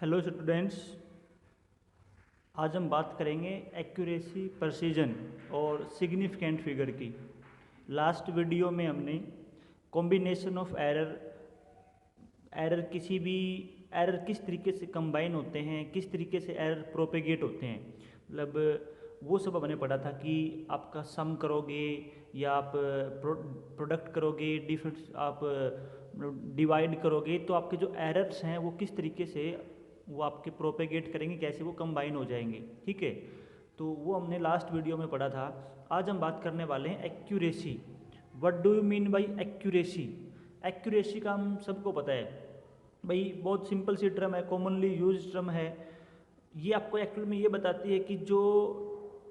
Hello students. आज हम बात करेंगे एक्यूरेसी, प्रिसीजन और सिग्निफिकेंट फिगर की। लास्ट वीडियो में हमने कॉम्बिनेशन ऑफ एरर किस तरीके से कंबाइन होते हैं, किस तरीके से एरर प्रोपेगेट होते हैं, मतलब वो सब हमने पढ़ा था कि आपका सम करोगे या आप प्रोडक्ट करोगे, डिफरेंस आप डिवाइड करोगे, तो आपके जो एरर्स हैं वो किस तरीके से वो आपके प्रोपेगेट करेंगे, कैसे वो कंबाइन हो जाएंगे। ठीक है, तो वो हमने लास्ट वीडियो में पढ़ा था। आज हम बात करने वाले हैं accuracy. What do you mean by accuracy? Accuracy का हम सबको पता है भाई, बहुत सिंपल सी टर्म है, कॉमनली यूज टर्म है। ये आपको एक्चुअल में ये बताती है कि जो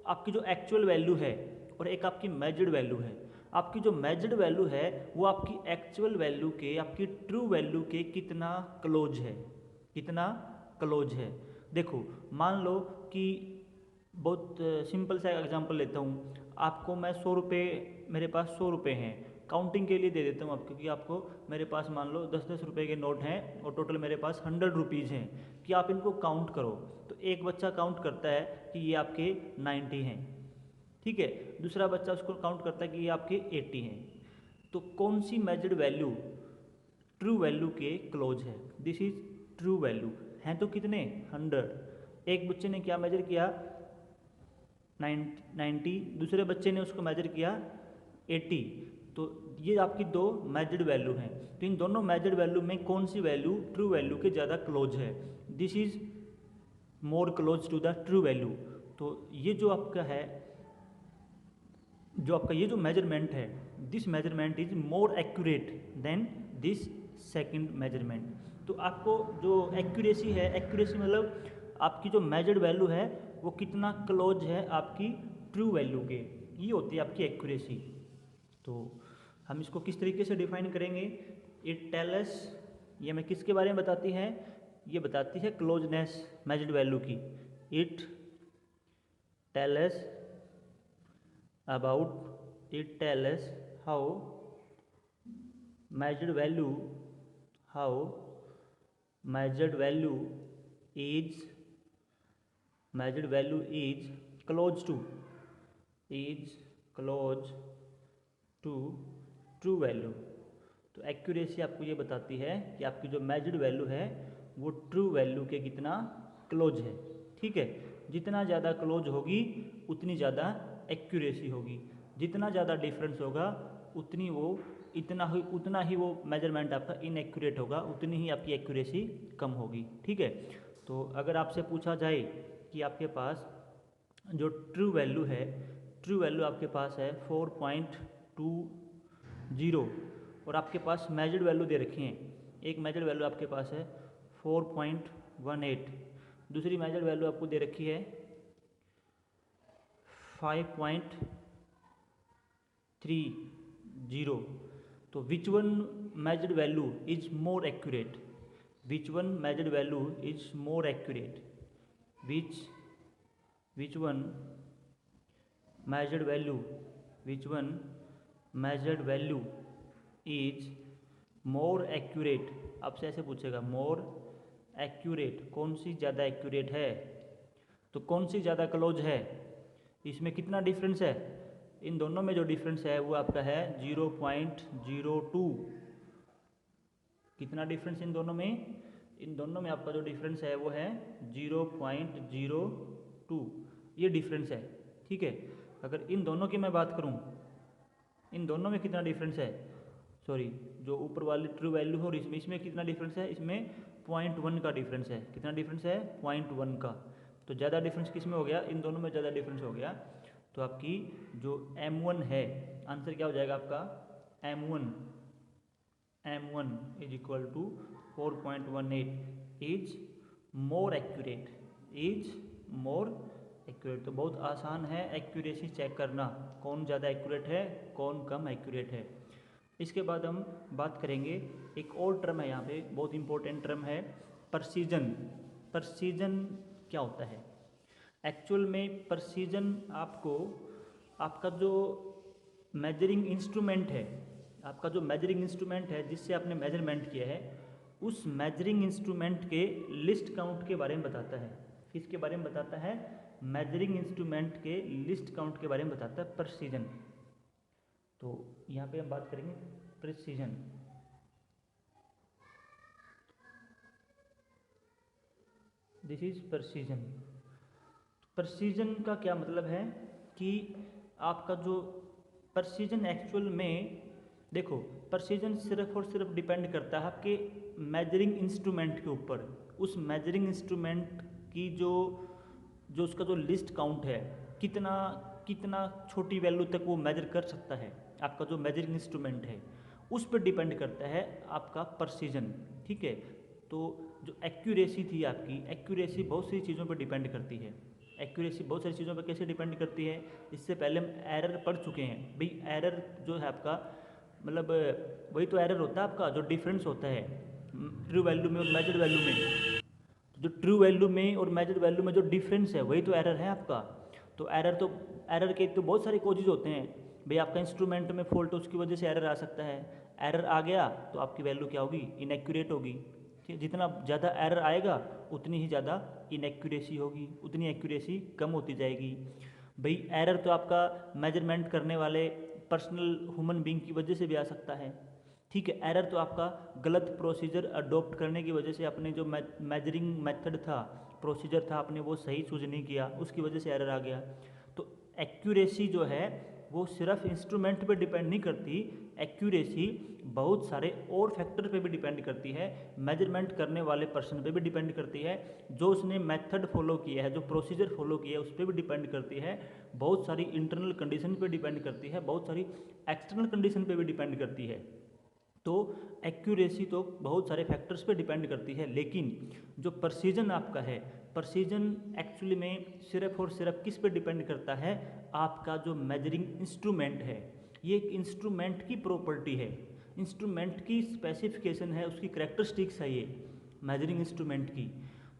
आपकी जो एक्चुअल वैल्यू है और एक आपकी मेजर्ड वैल्यू है। आपकी जो मेजर्ड वैल्यू है वो आपकी एक्चुअल वैल्यू के, आपकी ट्रू वैल्यू के कितना क्लोज है, कितना क्लोज है। देखो, मान लो कि बहुत सिंपल सा एग्जांपल लेता हूँ। आपको मैं 100 रुपये, मेरे पास 100 रुपये हैं, काउंटिंग के लिए दे देता हूँ आपको कि आपको मेरे पास मान लो 10-10 रुपये के नोट हैं और टोटल मेरे पास 100 रुपीज़ हैं कि आप इनको काउंट करो। तो एक बच्चा काउंट करता है कि ये आपके 90 हैं, ठीक है। दूसरा बच्चा उसको काउंट करता है कि ये आपके 80 हैं। तो कौन सी मेजर्ड वैल्यू ट्रू वैल्यू के क्लोज है? This is true value. हैं तो कितने? 100। एक बच्चे ने क्या मेजर किया? 90। दूसरे बच्चे ने उसको मेजर किया 80। तो ये आपकी दो मेजर्ड वैल्यू हैं। तो इन दोनों मेजर्ड वैल्यू में कौन सी वैल्यू ट्रू वैल्यू के ज़्यादा क्लोज है? This is more close to the true value. तो ये जो आपका है, जो आपका ये जो मेजरमेंट है, this measurement is more accurate then this second measurement. तो आपको जो एक्यूरेसी है, एक्यूरेसी मतलब आपकी जो मेजर्ड वैल्यू है वो कितना क्लोज है आपकी ट्रू वैल्यू के, ये होती है आपकी एक्यूरेसी। तो हम इसको किस तरीके से डिफाइन करेंगे? इट टेल अस, ये हमें किसके बारे में बताती है? ये बताती है क्लोजनेस मेजर्ड वैल्यू की। It tell us about, it tell us how measured value, how measured value is measured value is close to, is close to true value। तो एक्यूरेसी आपको ये बताती है कि आपकी जो मेजर्ड वैल्यू है वो ट्रू वैल्यू के कितना क्लोज है। ठीक है, जितना ज़्यादा क्लोज होगी उतनी ज़्यादा एक्यूरेसी होगी, जितना ज़्यादा डिफरेंस होगा उतना ही वो मेजरमेंट आपका इनएक्यूरेट होगा, उतनी ही आपकी एक्यूरेसी कम होगी। ठीक है, तो अगर आपसे पूछा जाए कि आपके पास जो ट्रू वैल्यू है, ट्रू वैल्यू आपके पास है 4.20 और आपके पास मेजर्ड वैल्यू दे रखी हैं, एक मेजर्ड वैल्यू आपके पास है 4.18, दूसरी मेजर्ड वैल्यू आपको दे रखी है 5.30। तो which one measured value is more accurate? Which one measured value is more accurate? Which one measured value, which one measured value is more accurate? आपसे ऐसे पूछेगा, more accurate, कौन सी ज़्यादा एक्यूरेट है? तो कौन सी ज़्यादा क्लोज है? इसमें कितना डिफरेंस है? इन दोनों में जो डिफरेंस है वो आपका है 0.02। कितना डिफरेंस इन दोनों में? इन दोनों में आपका जो डिफरेंस है वो है 0.02, ये डिफरेंस है। ठीक है, अगर इन दोनों की मैं बात करूं, इन दोनों में कितना डिफरेंस है? सॉरी, जो ऊपर वाली ट्रू वैल्यू है और इसमें कितना डिफरेंस है? इसमें 0.1 का डिफरेंस है। कितना डिफरेंस है? 0.1 का। तो ज़्यादा डिफरेंस किस में हो गया? इन दोनों में ज़्यादा डिफरेंस हो गया। तो आपकी जो M1 है, आंसर क्या हो जाएगा आपका? M1 is equal to 4.18 is more accurate, is more accurate. तो बहुत आसान है एक्यूरेसी चेक करना, कौन ज़्यादा एक्यूरेट है, कौन कम एक्यूरेट है। इसके बाद हम बात करेंगे, एक और टर्म है यहाँ पे, बहुत इंपॉर्टेंट टर्म है, प्रिसीजन। प्रिसीजन क्या होता है? एक्चुअल में प्रिसीजन आपको, आपका जो मेजरिंग इंस्ट्रूमेंट है, आपका जो मेजरिंग इंस्ट्रूमेंट है जिससे आपने मेजरमेंट किया है, उस मेजरिंग इंस्ट्रूमेंट के लिस्ट काउंट के बारे में बताता है। किसके बारे में बताता है? मेजरिंग इंस्ट्रूमेंट के लिस्ट काउंट के बारे में बताता है, प्रेसीजन। तो यहाँ पे हम बात करेंगे precision. This is precision. Precision का क्या मतलब है कि आपका जो प्रेसीजन एक्चुअल में, देखो प्रेसीजन सिर्फ और सिर्फ डिपेंड करता है आपके मेजरिंग इंस्ट्रूमेंट के ऊपर। उस मेजरिंग इंस्ट्रूमेंट की जो उसका जो लिस्ट काउंट है, कितना कितना छोटी वैल्यू तक वो मेजर कर सकता है, आपका जो मेजरिंग इंस्ट्रूमेंट है उस पर डिपेंड करता है आपका प्रेसीजन। ठीक है, तो जो एक्यूरेसी थी आपकी, एक्यूरेसी बहुत सी चीज़ों पर डिपेंड करती है। एक्यूरेसी बहुत सारी चीज़ों पर कैसे डिपेंड करती है, इससे पहले हम एरर पढ़ चुके हैं भाई। एरर जो है आपका, मतलब वही तो एरर होता है आपका, जो डिफरेंस होता है ट्रू वैल्यू में और मेजर्ड वैल्यू में। जो ट्रू वैल्यू में और मेजर्ड वैल्यू में जो डिफरेंस है वही तो एरर है आपका। तो एरर के तो बहुत सारे कोजेज होते हैं भाई। आपका इंस्ट्रूमेंट में फॉल्ट, उसकी वजह से एरर आ सकता है। एरर आ गया तो आपकी वैल्यू क्या होगी? इनएक्यूरेट होगी। ठीक है, जितना ज़्यादा एरर आएगा उतनी ही ज़्यादा इनएक्यूरेसी होगी, उतनी एक्यूरेसी कम होती जाएगी। भाई एरर तो आपका मेजरमेंट करने वाले पर्सनल ह्यूमन बीइंग की वजह से भी आ सकता है। ठीक है, एरर तो आपका गलत प्रोसीजर अडॉप्ट करने की वजह से, अपने जो मेजरिंग मेथड था, प्रोसीजर था, आपने वो सही चूज नहीं किया, उसकी वजह से एरर आ गया। तो एक्यूरेसी जो है वो सिर्फ इंस्ट्रूमेंट पे डिपेंड नहीं करती। एक्यूरेसी बहुत सारे और फैक्टर पे भी डिपेंड करती है। मेजरमेंट करने वाले पर्सन पे भी डिपेंड करती है, जो उसने मेथड फॉलो किया है, जो प्रोसीजर फॉलो किया है उस पर भी डिपेंड करती है। बहुत सारी इंटरनल कंडीशन पे डिपेंड करती है, बहुत सारी एक्सटर्नल कंडीशन पे भी डिपेंड करती है। तो एक्यूरेसी तो बहुत सारे फैक्टर्स पे डिपेंड करती है, लेकिन जो प्रेसीजन आपका है, प्रेसीजन एक्चुअली में सिर्फ और सिर्फ किस पे डिपेंड करता है? आपका जो मेजरिंग इंस्ट्रूमेंट है। ये एक इंस्ट्रूमेंट की प्रॉपर्टी है, इंस्ट्रूमेंट की स्पेसिफिकेशन है, उसकी करेक्टरिस्टिक्स है ये मेजरिंग इंस्ट्रूमेंट की।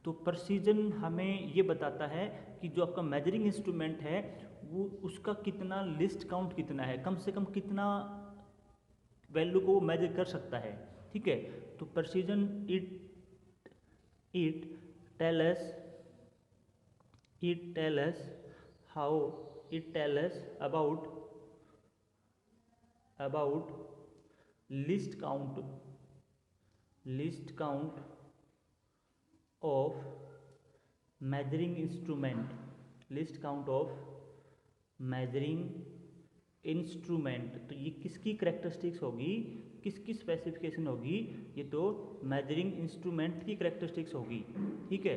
तो प्रेसीजन हमें ये बताता है कि जो आपका मेजरिंग इंस्ट्रूमेंट है वो, उसका कितना लिस्ट काउंट कितना है, कम से कम कितना वैल्यू को मेजर कर सकता है। ठीक है, तो precision it tell us how it tell us about least count of measuring instrument, least count of measuring instrument. तो ये किसकी करेक्टरिस्टिक्स होगी, किसकी स्पेसिफिकेशन होगी? ये तो मेजरिंग इंस्ट्रूमेंट की करेक्टरिस्टिक्स होगी। ठीक है,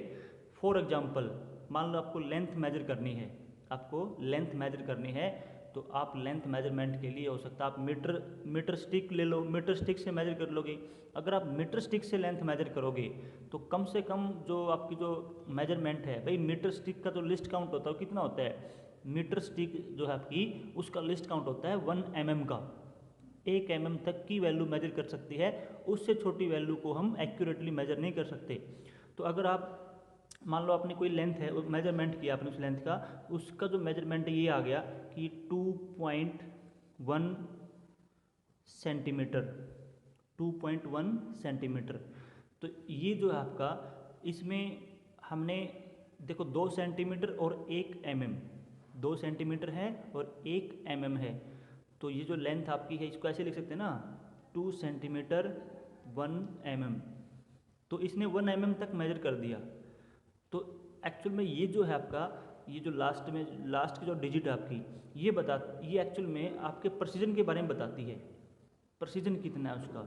फॉर एग्जांपल मान लो आपको लेंथ मेजर करनी है, तो आप लेंथ मेजरमेंट के लिए हो सकता है आप मीटर स्टिक ले लो, मीटर स्टिक से मेजर कर लोगे। अगर आप मीटर स्टिक से लेंथ मेजर करोगे तो कम से कम जो आपकी जो मेजरमेंट है भाई, मीटर स्टिक का जो लिस्ट काउंट होता है कितना होता है? मीटर स्टिक जो है आपकी, उसका लिस्ट काउंट होता है 1 mm का। 1 mm तक की वैल्यू मेजर कर सकती है, उससे छोटी वैल्यू को हम एक्यूरेटली मेजर नहीं कर सकते। तो अगर आप मान लो आपने कोई लेंथ है, मेजरमेंट किया आपने उस लेंथ का, उसका जो मेजरमेंट ये आ गया कि 2.1 सेंटीमीटर, 2.1 सेंटीमीटर। तो ये जो है आपका, इसमें हमने देखो 2 सेंटीमीटर और 1 mm, 2 सेंटीमीटर है और 1 mm है। तो ये जो लेंथ आपकी है इसको ऐसे लिख सकते हैं ना, 2 सेंटीमीटर 1 mm। तो इसने 1 mm तक मेजर कर दिया। तो एक्चुअल में ये जो है आपका, ये जो लास्ट की जो डिजिट है आपकी, ये एक्चुअल में आपके प्रेसीजन के बारे में बताती है, प्रेसीजन कितना है उसका।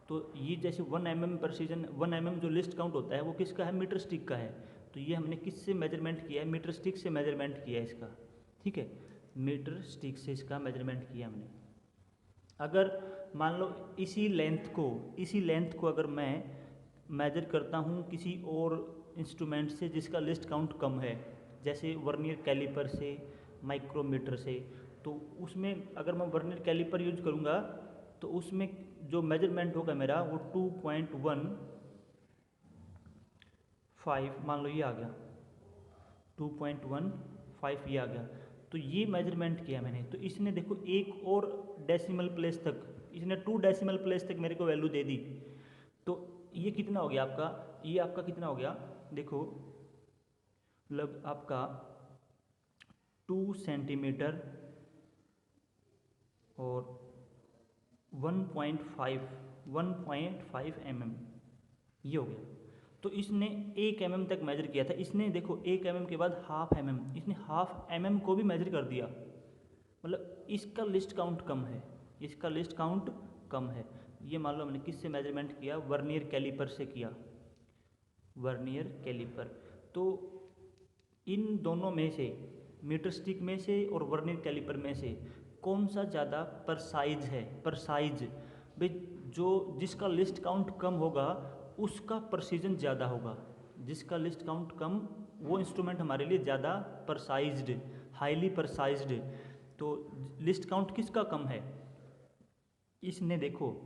तो ये जैसे 1 mm प्रेसीजन, 1 mm जो लिस्ट काउंट होता है वो किसका है? मीटर स्टिक का है। तो ये हमने किससे मेजरमेंट किया है? मीटर स्टिक से मेजरमेंट किया है इसका। ठीक है, मीटर स्टिक से इसका मेजरमेंट किया हमने। अगर मान लो इसी लेंथ को अगर मैं मेजर करता हूँ किसी और इंस्ट्रूमेंट से जिसका लिस्ट काउंट कम है, जैसे वर्नियर कैलिपर से, माइक्रोमीटर से, तो उसमें अगर मैं वर्नियर कैलिपर यूज करूँगा तो उसमें जो मेजरमेंट होगा मेरा वो 2.15 मान लो ये आ गया, 2.15 ये आ गया। तो ये मेजरमेंट किया मैंने, तो इसने देखो एक और डेसिमल प्लेस तक, इसने 2 डेसिमल प्लेस तक मेरे को वैल्यू दे दी। तो ये कितना हो गया आपका, ये आपका कितना हो गया, देखो मतलब आपका 2 सेंटीमीटर और 1.5 mm ये हो गया। तो इसने 1 mm तक मेजर किया था, इसने देखो 1 mm के बाद हाफ mm, इसने हाफ mm को भी मेजर कर दिया, मतलब इसका लिस्ट काउंट कम है, इसका लिस्ट काउंट कम है। ये मान लो हमने किससे मेजरमेंट किया, वर्नियर कैलिपर से किया, वर्नियर कैलिपर। तो इन दोनों में से, मीटर स्टिक में से और वर्नियर कैलिपर में से कौन सा ज़्यादा परसाइज है, परसाइज भाई जो जिसका लिस्ट काउंट कम होगा उसका प्रिसीजन ज़्यादा होगा, जिसका लिस्ट काउंट कम वो इंस्ट्रूमेंट हमारे लिए ज़्यादा परसाइज्ड, हाईली परसाइज्ड। तो लिस्ट काउंट किसका कम है, इसने देखो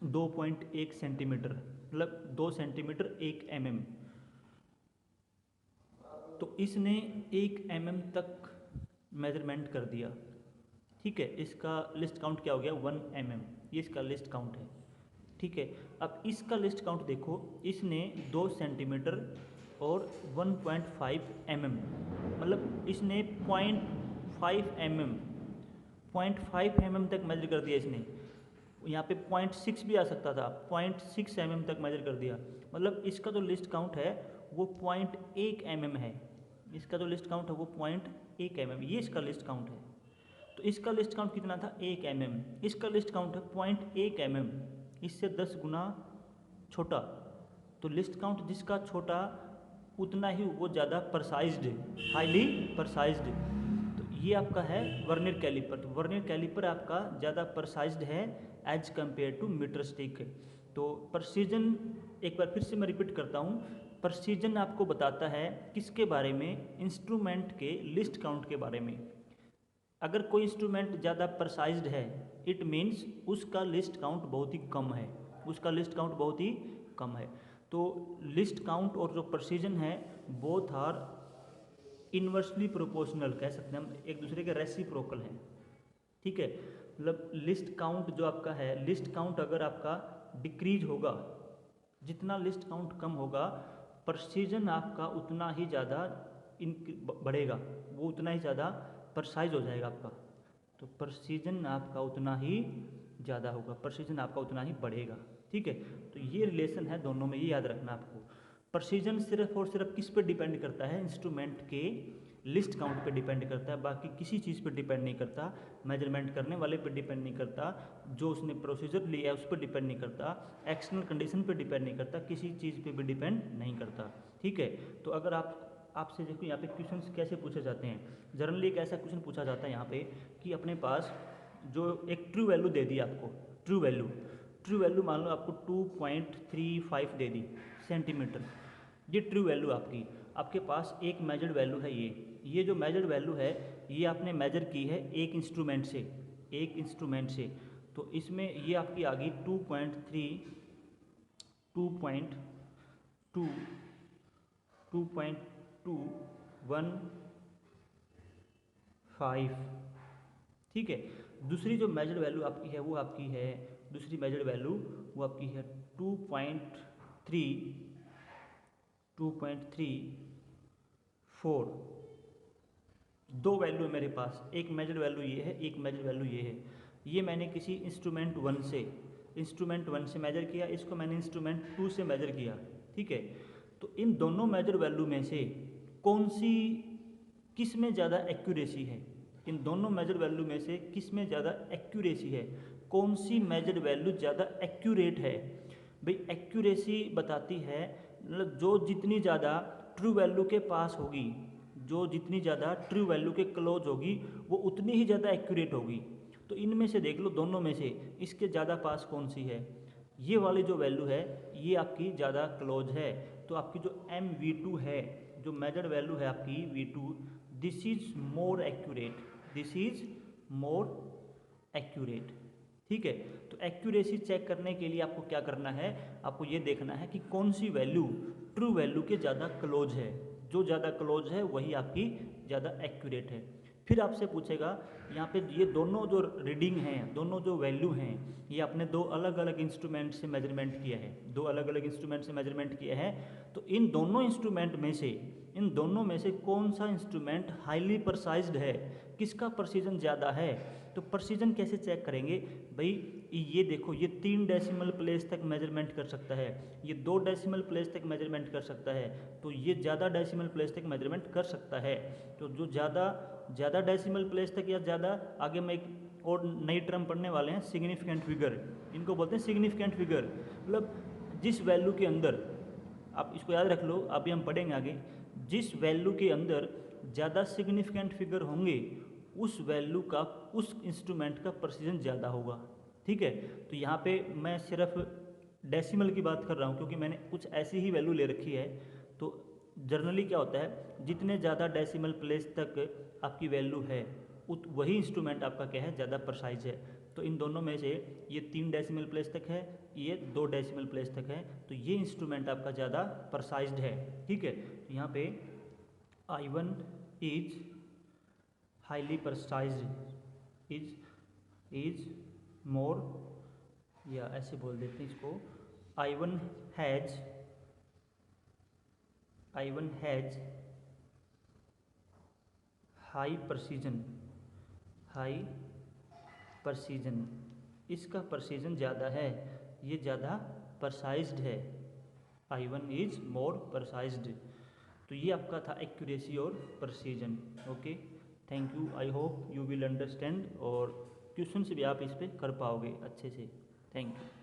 2.1 सेंटीमीटर मतलब 2 सेंटीमीटर 1 mm, तो इसने 1 mm तक मेजरमेंट कर दिया, ठीक है। इसका लिस्ट काउंट क्या हो गया 1 mm, ये इसका लिस्ट काउंट है, ठीक है। अब इसका लिस्ट काउंट देखो, इसने 2 सेंटीमीटर और 1.5 mm, मतलब इसने 0.5 mm, 0.5 mm तक मेजर कर दिया इसने। यहाँ पे 0.6 भी आ सकता था, 0.6 mm तक मेजर कर दिया, मतलब इसका जो लिस्ट काउंट है वो 0.1 mm है, इसका जो लिस्ट काउंट है वो 0.1 mm, ये इसका लिस्ट काउंट है। तो इसका लिस्ट काउंट कितना था 1 mm, इसका लिस्ट काउंट है 0.1 mm, इससे 10 गुना छोटा। तो लिस्ट काउंट जिसका छोटा उतना ही वो ज़्यादा परसाइज्ड, हाईली परसाइज्ड। तो ये आपका है वर्नियर कैलिपर। तो वर्नियर कैलिपर आपका ज़्यादा परसाइज्ड है as compare to metre stick. तो प्रिसीजन, एक बार फिर से मैं रिपीट करता हूँ, प्रिसीजन आपको बताता है किसके बारे में, इंस्ट्रूमेंट के लिस्ट काउंट के बारे में। अगर कोई इंस्ट्रूमेंट ज़्यादा परसाइज्ड है इट मीन्स उसका लिस्ट काउंट बहुत ही कम है, उसका लिस्ट काउंट बहुत ही कम है। तो लिस्ट काउंट और जो प्रिसीजन है बोथ आर इन्वर्सली प्रोपोर्शनल, कह सकते हैं हम, एक दूसरे के रेसिप्रोकल हैं, ठीक है। मतलब लिस्ट काउंट जो आपका है, लिस्ट काउंट अगर आपका डिक्रीज होगा, जितना लिस्ट काउंट कम होगा प्रिसीजन आपका उतना ही ज़्यादा बढ़ेगा, वो उतना ही ज़्यादा परसाइज हो जाएगा आपका। तो प्रिसीजन आपका उतना ही ज़्यादा होगा, प्रिसीजन आपका उतना ही बढ़ेगा, ठीक है। तो ये रिलेशन है दोनों में, ये याद रखना आपको। प्रिसीजन सिर्फ और सिर्फ किस पे डिपेंड करता है, इंस्ट्रूमेंट के लिस्ट काउंट पे डिपेंड करता है, बाकी किसी चीज़ पे डिपेंड नहीं करता, मेजरमेंट करने वाले पे डिपेंड नहीं करता, जो उसने प्रोसीजर लिया है उस पर डिपेंड नहीं करता, एक्सटर्नल कंडीशन पे डिपेंड नहीं करता, किसी चीज़ पे भी डिपेंड नहीं करता, ठीक है। तो अगर आपसे देखो यहाँ पे क्वेश्चंस कैसे पूछे जाते हैं, जनरली एक ऐसा क्वेश्चन पूछा जाता है यहाँ पे कि अपने पास जो एक ट्रू वैल्यू दे दी आपको, ट्रू वैल्यू मान लो आपको 2.35 दे दी सेंटीमीटर, ये ट्रू वैल्यू आपके पास एक मेजर्ड वैल्यू है, ये जो मेजर्ड वैल्यू है ये आपने मेजर की है एक इंस्ट्रूमेंट से, तो इसमें ये आपकी आ गई 2.15, ठीक है। दूसरी जो मेजर्ड वैल्यू आपकी है वो आपकी है, दूसरी मेजर्ड वैल्यू वो आपकी है 2.34। दो वैल्यू है मेरे पास, एक मेजर्ड वैल्यू ये है, एक मेजर्ड वैल्यू ये है। ये मैंने किसी इंस्ट्रूमेंट वन से मेजर किया, इसको मैंने इंस्ट्रूमेंट 2 से मेजर किया, ठीक है। तो इन दोनों मेजर वैल्यू में से किस में ज़्यादा एक्यूरेसी है, इन दोनों मेजर वैल्यू में से किस में ज़्यादा एक्यूरेसी है, कौन सी मेजर वैल्यू ज़्यादा एक्यूरेट है। भाई एक्यूरेसी बताती है मतलब जो जितनी ज़्यादा ट्रू वैल्यू के पास होगी, जो जितनी ज़्यादा ट्रू वैल्यू के क्लोज होगी वो उतनी ही ज़्यादा एक्यूरेट होगी। तो इनमें से देख लो, दोनों में से इसके ज़्यादा पास कौन सी है, ये वाली जो वैल्यू है ये आपकी ज़्यादा क्लोज है। तो आपकी जो MV2 है, जो मेजर्ड वैल्यू है आपकी V2, this is more accurate, ठीक है। तो एक्यूरेसी चेक करने के लिए आपको क्या करना है, आपको ये देखना है कि कौन सी वैल्यू ट्रू वैल्यू के ज़्यादा क्लोज है, जो ज़्यादा क्लोज है वही आपकी ज़्यादा एक्यूरेट है, फिर आपसे पूछेगा यहाँ पे ये दोनों जो रीडिंग हैं, दोनों जो वैल्यू हैं, ये आपने दो अलग अलग इंस्ट्रूमेंट से मेजरमेंट किया है, दो अलग अलग इंस्ट्रूमेंट से मेजरमेंट किया है। तो इन दोनों इंस्ट्रूमेंट में से, इन दोनों में से कौन सा इंस्ट्रूमेंट हाईली प्रिसाइज्ड है, किसका प्रिसीजन ज़्यादा है। तो प्रिसीजन कैसे चेक करेंगे भाई, ये देखो ये 3 डेसिमल प्लेस तक मेजरमेंट कर सकता है, ये 2 डेसिमल प्लेस तक मेजरमेंट कर सकता है, तो ये ज़्यादा डेसिमल प्लेस तक मेजरमेंट कर सकता है। तो जो ज़्यादा डेसिमल प्लेस तक या ज़्यादा, आगे में एक और नई टर्म पढ़ने वाले हैं सिग्निफिकेंट फिगर, इनको बोलते हैं सिग्निफिकेंट फिगर। मतलब जिस वैल्यू के अंदर, आप इसको याद रख लो, अभी हम पढ़ेंगे आगे, जिस वैल्यू के अंदर ज़्यादा सिग्निफिकेंट फिगर होंगे उस वैल्यू का, उस इंस्ट्रूमेंट का प्रिसीजन ज़्यादा होगा। ठीक है, तो यहाँ पे मैं सिर्फ डेसिमल की बात कर रहा हूँ क्योंकि मैंने कुछ ऐसी ही वैल्यू ले रखी है। तो जनरली क्या होता है, जितने ज़्यादा डेसिमल प्लेस तक आपकी वैल्यू है वही इंस्ट्रूमेंट आपका क्या है, ज़्यादा प्रिसाइज है। तो इन दोनों में से ये 3 डेसिमल प्लेस तक है, ये 2 डेसिमल प्लेस तक है, तो ये इंस्ट्रूमेंट आपका ज़्यादा प्रिसाइज्ड है। ठीक है, तो यहाँ पे I1 is highly precised, is more, या ऐसे बोल देते हैं इसको, I1 हैज हाई प्रिसीजन, इसका प्रिसीजन ज़्यादा है, ये ज़्यादा प्रिसाइज्ड है, I1 इज मोर प्रिसाइज्ड। तो ये आपका था एक्यूरेसी और precision. Okay, thank you, I hope you will understand, और क्वेश्चन से भी आप इस पर कर पाओगे अच्छे से। Thank you.